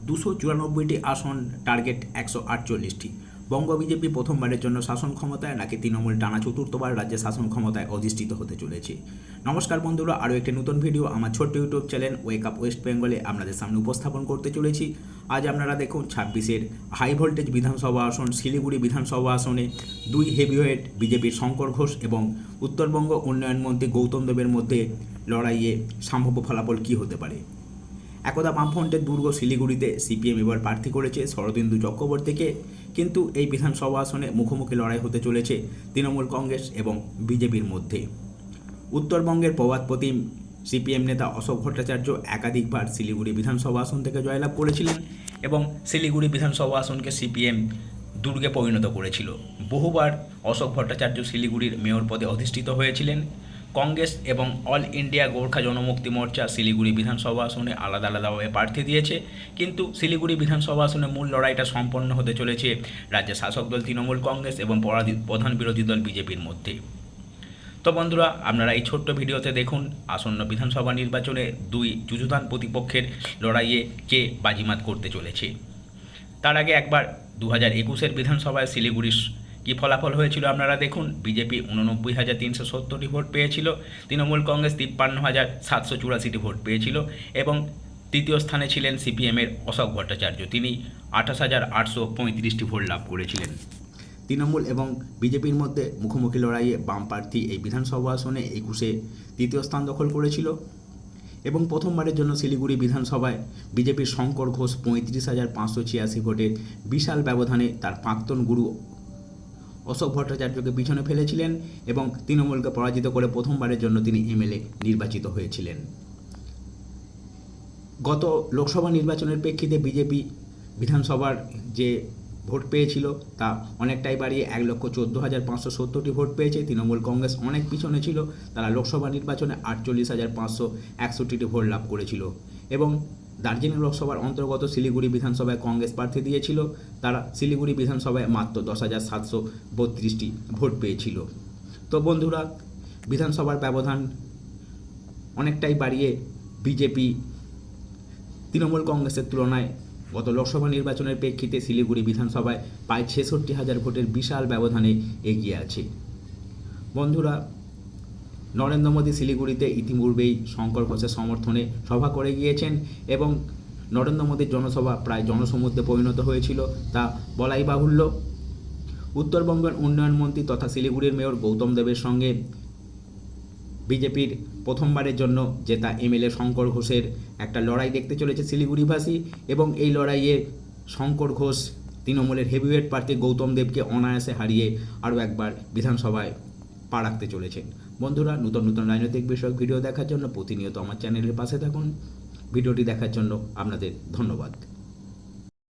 294টি আসন, টার্গেট 148টি। বঙ্গ বিজেপি প্রথমবারের জন্য শাসন ক্ষমতায়, নাকি তৃণমূল টানা চতুর্থবার রাজ্যে শাসন ক্ষমতায় অধিষ্ঠিত হতে চলেছে। নমস্কার বন্ধুরা, আরও একটি নতুন ভিডিও আমার ছোট্ট YouTube channel wake up West বেঙ্গলে আপনাদের সামনে উপস্থাপন করতে চলেছি। আজ আপনারা দেখুন 26-এর হাই ভোল্টেজ বিধানসভা আসন শিলিগুড়ি বিধানসভা আসনে দুই হেভিওয়েট বিজেপির শঙ্কর ঘোষ এবং উত্তরবঙ্গ উন্নয়ন মন্ত্রী গৌতম দেবের মধ্যে লড়াইয়ে সম্ভাব্য ফলাফল কী হতে পারে। একদা বামফ্রন্টের দুর্গ শিলিগুড়িতে সিপিএম এবার প্রার্থী করেছে শরদিন্দু চক্রবর্তীকে, কিন্তু এই বিধানসভা আসনে মুখোমুখি লড়াই হতে চলেছে তৃণমূল কংগ্রেস এবং বিজেপির মধ্যে। উত্তরবঙ্গের প্রবাদপ্রতিম সিপিএম নেতা অশোক ভট্টাচার্য একাধিকবার শিলিগুড়ি বিধানসভা আসন থেকে জয়লাভ করেছিলেন এবং শিলিগুড়ি বিধানসভা আসনকে সিপিএম দুর্গে পরিণত করেছিল। বহুবার অশোক ভট্টাচার্য শিলিগুড়ির মেয়র পদে অধিষ্ঠিত হয়েছিলেন। কংগ্রেস এবং অল ইন্ডিয়া গোর্খা জনমুক্তি মোর্চা শিলিগুড়ি বিধানসভা আসনে আলাদা আলাদাভাবে প্রার্থী দিয়েছে, কিন্তু শিলিগুড়ি বিধানসভা আসনে মূল লড়াইটা সম্পন্ন হতে চলেছে রাজ্যের শাসক দল তৃণমূল কংগ্রেস এবং প্রধান বিরোধী দল বিজেপির মধ্যে। তো বন্ধুরা, আপনারা এই ছোট্ট ভিডিওতে দেখুন আসন্ন বিধানসভা নির্বাচনে দুই যুযুধান প্রতিপক্ষের লড়াইয়ে কে বাজিমাত করতে চলেছে। তার আগে একবার 2021-এর বিধানসভায় শিলিগুড়ির কী ফলাফল হয়েছিল আপনারা দেখুন। বিজেপি 89,370টি ভোট পেয়েছিল, তৃণমূল কংগ্রেস 53,784টি ভোট পেয়েছিল এবং তৃতীয় স্থানে ছিলেন সিপিএমের অশোক ভট্টাচার্য, তিনি 28,835টি ভোট লাভ করেছিলেন। তৃণমূল এবং বিজেপির মধ্যে মুখোমুখি লড়াইয়ে বাম প্রার্থী এই বিধানসভা আসনে 21-এ তৃতীয় স্থান দখল করেছিল এবং প্রথমবারের জন্য শিলিগুড়ি বিধানসভায় বিজেপির শঙ্কর ঘোষ 35,586 ভোটের বিশাল ব্যবধানে তার প্রাক্তন গুরু অশোক ভট্টাচার্যকে পিছনে ফেলেছিলেন এবং তৃণমূলকে পরাজিত করে প্রথমবারের জন্য তিনি এমএলএ নির্বাচিত হয়েছিলেন। গত লোকসভা নির্বাচনের প্রেক্ষিতে বিজেপি বিধানসভার যে ভোট পেয়েছিল তা অনেকটাই বাড়িয়ে 1,14,570টি ভোট পেয়েছে। তৃণমূল কংগ্রেস অনেক পিছনে ছিল, তারা লোকসভা নির্বাচনে 48,561টি ভোট লাভ করেছিল এবং দার্জিলিং লোকসভার অন্তর্গত শিলিগুড়ি বিধানসভায় কংগ্রেস প্রার্থী দিয়েছিল, তারা শিলিগুড়ি বিধানসভায় মাত্র 10,732টি ভোট পেয়েছিল। তো বন্ধুরা, বিধানসভার ব্যবধান অনেকটাই বাড়িয়ে বিজেপি তৃণমূল কংগ্রেসের তুলনায় গত লোকসভা নির্বাচনের প্রেক্ষিতে শিলিগুড়ি বিধানসভায় প্রায় 66,000 ভোটের বিশাল ব্যবধানে এগিয়ে আছে। বন্ধুরা, নরেন্দ্র মোদী শিলিগুড়িতে ইতিপূর্বেই শঙ্কর ঘোষের সমর্থনে সভা করে গিয়েছেন এবং নরেন্দ্র মোদীর জনসভা প্রায় জনসমুদ্রে পরিণত হয়েছিল, তা বলাই বাহুল্য। উত্তরবঙ্গের উন্নয়ন মন্ত্রী তথা শিলিগুড়ির মেয়র গৌতম দেবের সঙ্গে বিজেপির প্রথমবারের জন্য জেতা এমএলএ শঙ্কর ঘোষের একটা লড়াই দেখতে চলেছে শিলিগুড়িবাসী এবং এই লড়াইয়ে শঙ্কর ঘোষ তৃণমূলের হেভিওয়েট প্রার্থী গৌতম দেবকে অনায়াসে হারিয়ে আরও একবার বিধানসভায় পা রাখতে চলেছেন। বন্ধুরা, নতুন নতুন রাজনৈতিক বিষয়ক ভিডিও দেখার জন্য প্রতিনিয়ত আমার চ্যানেলের পাশে থাকুন। ভিডিওটি দেখার জন্য আপনাদের ধন্যবাদ।